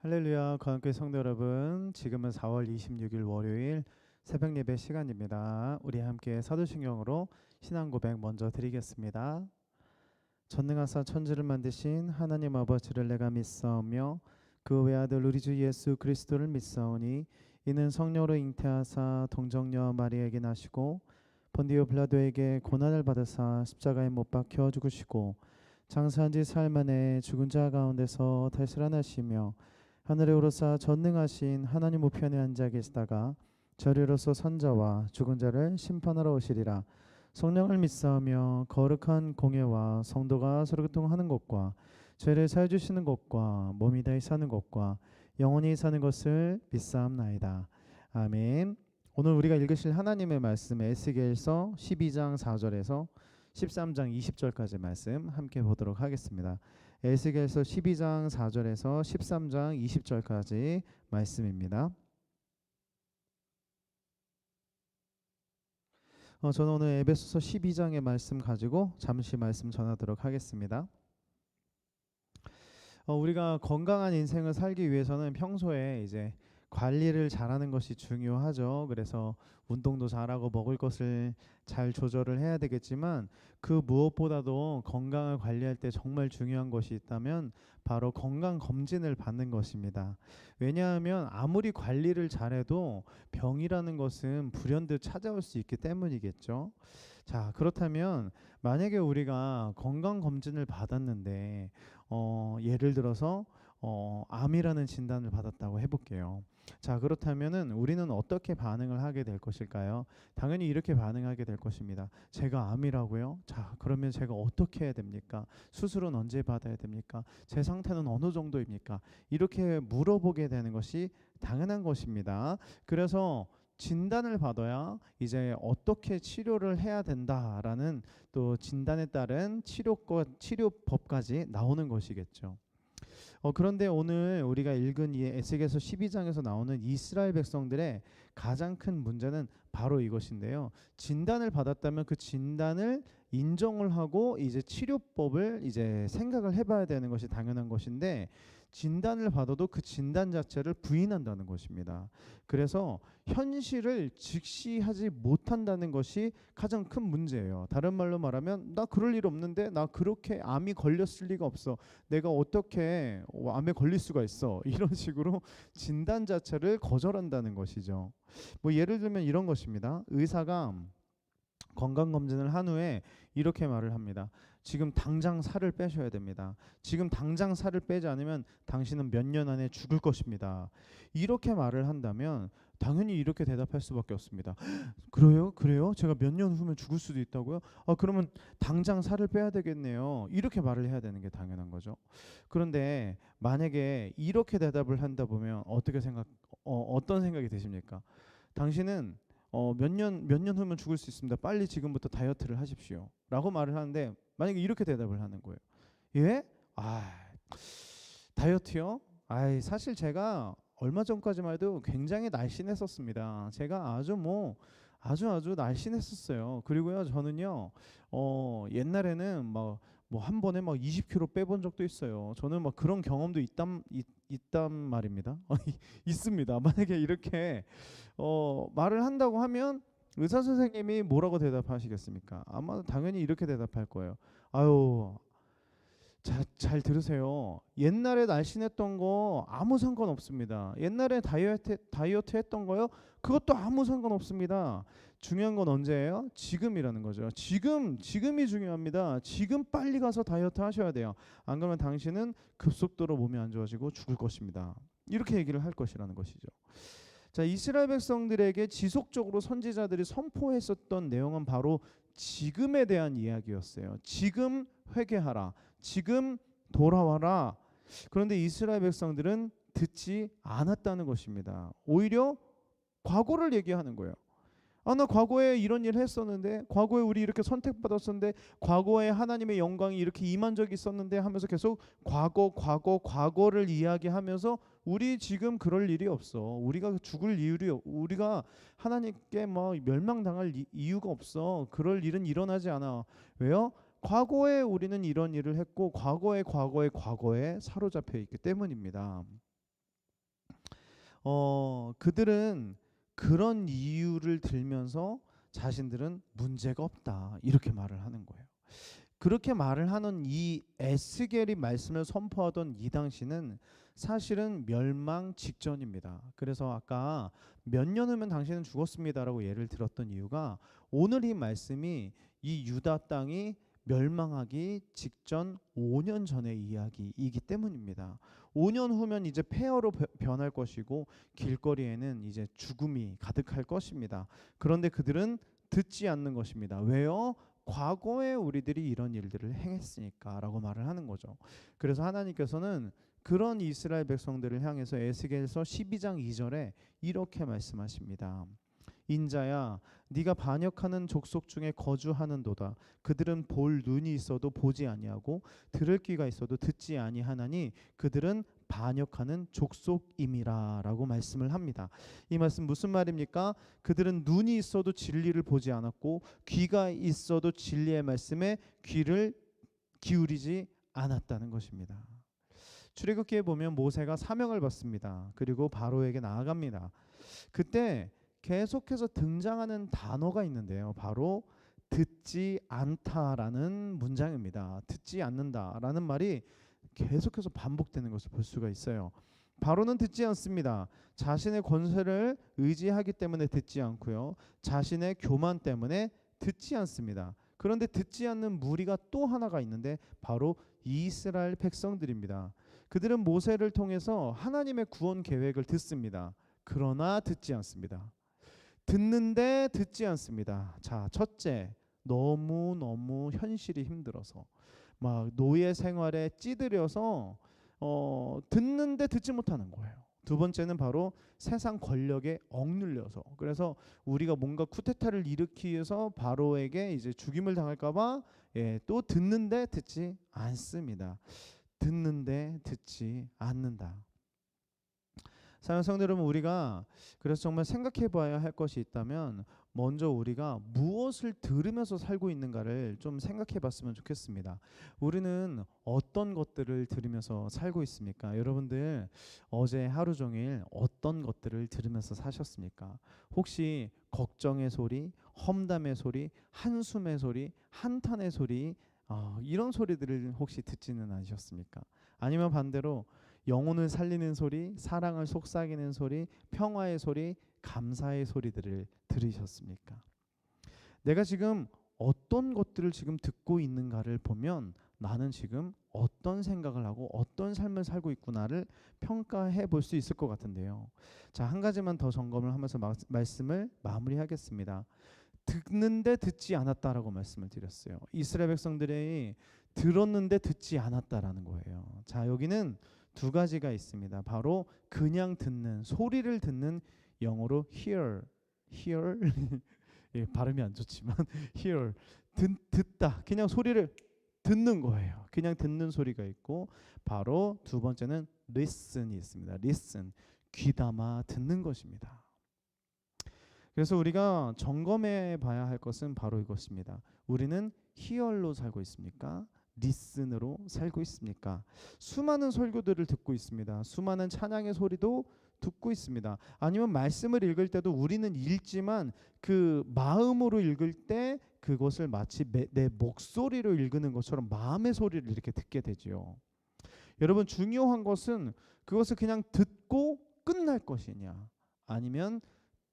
할렐루야, 거한교회 성도 여러분, 지금은 4월 26일 월요일 새벽 예배 시간입니다. 우리 함께 사도신경으로 신앙 고백 먼저 드리겠습니다. 전능하사 천지를 만드신 하나님 아버지를 내가 믿사오며 그 외아들 우리 주 예수 그리스도를 믿사오니 이는 성령으로 잉태하사 동정녀 마리아에게 나시고 본디오 빌라도에게 고난을 받으사 십자가에 못 박혀 죽으시고 장사한 지 사흘 만에 죽은 자 가운데서 다시 살아나시며 하늘에 오르사 전능하신 하나님 우편에 앉아 계시다가 저리로서 선자와 죽은 자를 심판하러 오시리라. 성령을 믿사오며 거룩한 공예와 성도가 서로 교통하는 것과 죄를 사해 주시는 것과 몸이 다히 사는 것과 영원히 사는 것을 믿사옵나이다. 아멘. 오늘 우리가 읽으실 하나님의 말씀 에스겔서 12장 4절에서 13장 20절까지 말씀 함께 보도록 하겠습니다. 에스겔서 12장 4절에서 13장 20절까지 말씀입니다. 저는 오늘 에베소서 12장의 말씀 가지고 잠시 말씀 전하도록 하겠습니다. 우리가 건강한 인생을 살기 위해서는 평소에 이제 관리를 잘하는 것이 중요하죠. 그래서 운동도 잘하고 먹을 것을 잘 조절을 해야 되겠지만 그 무엇보다도 건강을 관리할 때 정말 중요한 것이 있다면 바로 건강 검진을 받는 것입니다. 왜냐하면 아무리 관리를 잘해도 병이라는 것은 불현듯 찾아올 수 있기 때문이겠죠. 자, 그렇다면 만약에 우리가 건강 검진을 받았는데 예를 들어서 암이라는 진단을 받았다고 해볼게요. 자, 그렇다면은 우리는 어떻게 반응을 하게 될 것일까요? 당연히 이렇게 반응하게 될 것입니다. 제가 암이라고요? 자, 그러면 제가 어떻게 해야 됩니까? 수술은 언제 받아야 됩니까? 제 상태는 어느 정도입니까? 이렇게 물어보게 되는 것이 당연한 것입니다. 그래서 진단을 받아야 이제 어떻게 치료를 해야 된다라는 또 진단에 따른 치료법까지 나오는 것이겠죠. 그런데 오늘 우리가 읽은 이 에스겔서 12장에서 나오는 이스라엘 백성들의 가장 큰 문제는 바로 이것인데요. 진단을 받았다면 그 진단을 인정을 하고 이제 치료법을 이제 생각을 해봐야 되는 것이 당연한 것인데 진단을 받아도 그 진단 자체를 부인한다는 것입니다. 그래서 현실을 직시하지 못한다는 것이 가장 큰 문제예요. 다른 말로 말하면 나 그럴 일 없는데 나 그렇게 암이 걸렸을 리가 없어. 내가 어떻게 암에 걸릴 수가 있어. 이런 식으로 진단 자체를 거절한다는 것이죠. 뭐 예를 들면 이런 것입니다. 의사가 건강검진을 한 후에 이렇게 말을 합니다. 지금 당장 살을 빼셔야 됩니다. 지금 당장 살을 빼지 않으면 당신은 몇 년 안에 죽을 것입니다. 이렇게 말을 한다면 당연히 이렇게 대답할 수밖에 없습니다. 그래요? 그래요? 제가 몇 년 후면 죽을 수도 있다고요? 그러면 당장 살을 빼야 되겠네요. 이렇게 말을 해야 되는 게 당연한 거죠. 그런데 만약에 이렇게 대답을 한다 보면 어떤 생각이 드십니까? 당신은 몇 년 후면 죽을 수 있습니다. 빨리 지금부터 다이어트를 하십시오. 라고 말을 하는데 만약에 이렇게 대답을 하는 거예요. 예? 다이어트요? 사실 제가 얼마 전까지만 해도 굉장히 날씬했었습니다. 제가 아주 날씬했었어요. 그리고요, 저는요, 옛날에는 뭐 한 번에 막 20kg 빼본 적도 있어요. 저는 막 그런 경험도 있단 말입니다. 있습니다. 만약에 이렇게 말을 한다고 하면 의사 선생님이 뭐라고 대답하시겠습니까? 아마 당연히 이렇게 대답할 거예요. 아유, 잘 들으세요. 옛날에 날씬했던 거 아무 상관없습니다. 옛날에 다이어트 했던 거요? 그것도 아무 상관없습니다. 중요한 건 언제예요? 지금이라는 거죠. 지금이 중요합니다. 지금 빨리 가서 다이어트 하셔야 돼요. 안 그러면 당신은 급속도로 몸이 안 좋아지고 죽을 것입니다. 이렇게 얘기를 할 것이라는 것이죠. 자, 이스라엘 백성들에게 지속적으로 선지자들이 선포했었던 내용은 바로 지금에 대한 이야기였어요. 지금 회개하라. 지금 돌아와라. 그런데 이스라엘 백성들은 듣지 않았다는 것입니다. 오히려 과거를 얘기하는 거예요. 나 과거에 이런 일 했었는데, 과거에 우리 이렇게 선택받았었는데, 과거에 하나님의 영광이 이렇게 임한 적이 있었는데 하면서 계속 과거를 이야기하면서 우리 지금 그럴 일이 없어. 우리가 죽을 우리가 하나님께 멸망당할 이유가 없어. 그럴 일은 일어나지 않아. 왜요? 과거에 우리는 이런 일을 했고 과거에 사로잡혀 있기 때문입니다. 그들은 그런 이유를 들면서 자신들은 문제가 없다 이렇게 말을 하는 거예요. 그렇게 말을 하는 이 에스겔이 말씀을 선포하던 이 당시는 사실은 멸망 직전입니다. 그래서 아까 몇 년 후면 당신은 죽었습니다라고 예를 들었던 이유가 오늘 이 말씀이 이 유다 땅이 멸망하기 직전 5년 전의 이야기이기 때문입니다. 5년 후면 이제 폐허로 변할 것이고 길거리에는 이제 죽음이 가득할 것입니다. 그런데 그들은 듣지 않는 것입니다. 왜요? 과거에 우리들이 이런 일들을 행했으니까 라고 말을 하는 거죠. 그래서 하나님께서는 그런 이스라엘 백성들을 향해서 에스겔서 12장 2절에 이렇게 말씀하십니다. 인자야 네가 반역하는 족속 중에 거주하는도다. 그들은 볼 눈이 있어도 보지 아니하고 들을 귀가 있어도 듣지 아니하나니 그들은 반역하는 족속임이라 라고 말씀을 합니다. 이 말씀 무슨 말입니까? 그들은 눈이 있어도 진리를 보지 않았고 귀가 있어도 진리의 말씀에 귀를 기울이지 않았다는 것입니다. 출애굽기에 보면 모세가 사명을 받습니다. 그리고 바로에게 나아갑니다. 그때 계속해서 등장하는 단어가 있는데요. 바로 듣지 않다라는 문장입니다. 듣지 않는다라는 말이 계속해서 반복되는 것을 볼 수가 있어요. 바로는 듣지 않습니다. 자신의 권세를 의지하기 때문에 듣지 않고요. 자신의 교만 때문에 듣지 않습니다. 그런데 듣지 않는 무리가 또 하나가 있는데 바로 이스라엘 백성들입니다. 그들은 모세를 통해서 하나님의 구원 계획을 듣습니다. 그러나 듣지 않습니다. 듣는데 듣지 않습니다. 자, 첫째, 너무 현실이 힘들어서 막 노예 생활에 찌들여서 듣는데 듣지 못하는 거예요. 두 번째는 바로 세상 권력에 억눌려서, 그래서 우리가 뭔가 쿠데타를 일으키기 위해서 바로에게 이제 죽임을 당할까봐 또 듣는데 듣지 않습니다. 듣는데 듣지 않는다. 사랑하는 성도 여러분, 우리가 그래서 정말 생각해 봐야 할 것이 있다면 먼저 우리가 무엇을 들으면서 살고 있는가를 좀 생각해 봤으면 좋겠습니다. 우리는 어떤 것들을 들으면서 살고 있습니까? 여러분들 어제 하루 종일 어떤 것들을 들으면서 사셨습니까? 혹시 걱정의 소리, 험담의 소리, 한숨의 소리, 한탄의 소리, 이런 소리들을 혹시 듣지는 않으셨습니까? 아니면 반대로 영혼을 살리는 소리, 사랑을 속삭이는 소리, 평화의 소리, 감사의 소리들을 들으셨습니까? 내가 지금 어떤 것들을 지금 듣고 있는가를 보면 나는 지금 어떤 생각을 하고 어떤 삶을 살고 있구나를 평가해 볼 수 있을 것 같은데요. 자, 한 가지만 더 점검을 하면서 말씀을 마무리하겠습니다. 듣는데 듣지 않았다라고 말씀을 드렸어요. 이스라엘 백성들이 들었는데 듣지 않았다라는 거예요. 자, 여기는 두 가지가 있습니다. 바로 그냥 듣는, 소리를 듣는, 영어로 hear 예, 발음이 안 좋지만 hear, 듣다, 그냥 소리를 듣는 거예요. 그냥 듣는 소리가 있고, 바로 두 번째는 listen이 있습니다. listen, 귀담아 듣는 것입니다. 그래서 우리가 점검해 봐야 할 것은 바로 이것입니다. 우리는 hear로 살고 있습니까? 리슨으로 살고 있습니까? 수많은 설교들을 듣고 있습니다. 수많은 찬양의 소리도 듣고 있습니다. 아니면 말씀을 읽을 때도 우리는 읽지만 그 마음으로 읽을 때 그것을 마치 내 목소리로 읽는 것처럼 마음의 소리를 이렇게 듣게 되지요. 여러분, 중요한 것은 그것을 그냥 듣고 끝날 것이냐, 아니면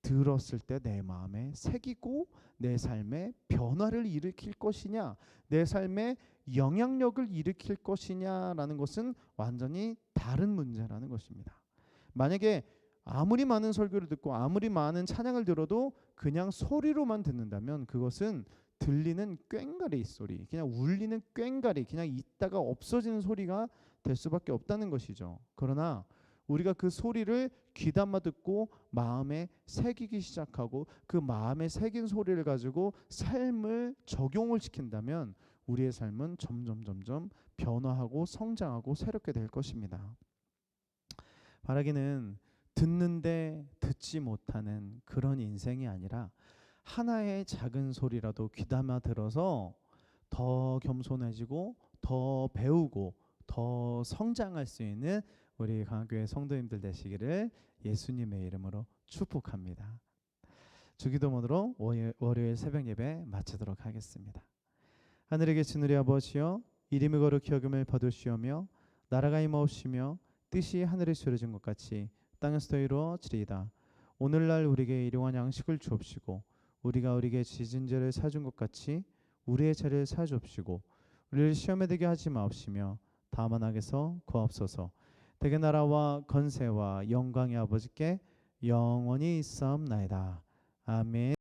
들었을 때 내 마음에 새기고 내 삶에 변화를 일으킬 것이냐, 내 삶에 영향력을 일으킬 것이냐라는 것은 완전히 다른 문제라는 것입니다. 만약에 아무리 많은 설교를 듣고 아무리 많은 찬양을 들어도 그냥 소리로만 듣는다면 그것은 들리는 꽹가리 소리, 그냥 울리는 꽹가리, 그냥 있다가 없어지는 소리가 될 수밖에 없다는 것이죠. 그러나 우리가 그 소리를 귀담아 듣고 마음에 새기기 시작하고 그 마음에 새긴 소리를 가지고 삶을 적용을 시킨다면 우리의 삶은 점점 변화하고 성장하고 새롭게 될 것입니다. 바라기는 듣는데 듣지 못하는 그런 인생이 아니라 하나의 작은 소리라도 귀담아 들어서 더 겸손해지고 더 배우고 더 성장할 수 있는 우리 강교회 성도님들 되시기를 예수님의 이름으로 축복합니다. 주기도문으로 월요일 새벽 예배 마치도록 하겠습니다. 하늘에 계신 우리 아버지여, 이름이 거룩히 여김을 받으시오며 나라가 임하옵시며 뜻이 하늘에서 이루어진 것 같이 땅에서도 이루어지리이다. 오늘날 우리에게 일용할 양식을 주옵시고 우리가 우리에게 지은 죄를 사준 것 같이 우리의 죄를 사주옵시고 우리를 시험에 들게 하지 마옵시며 다만 악에서 구하옵소서. 대개 나라와 건세와 영광의 아버지께 영원히 있사옵나이다. 아멘.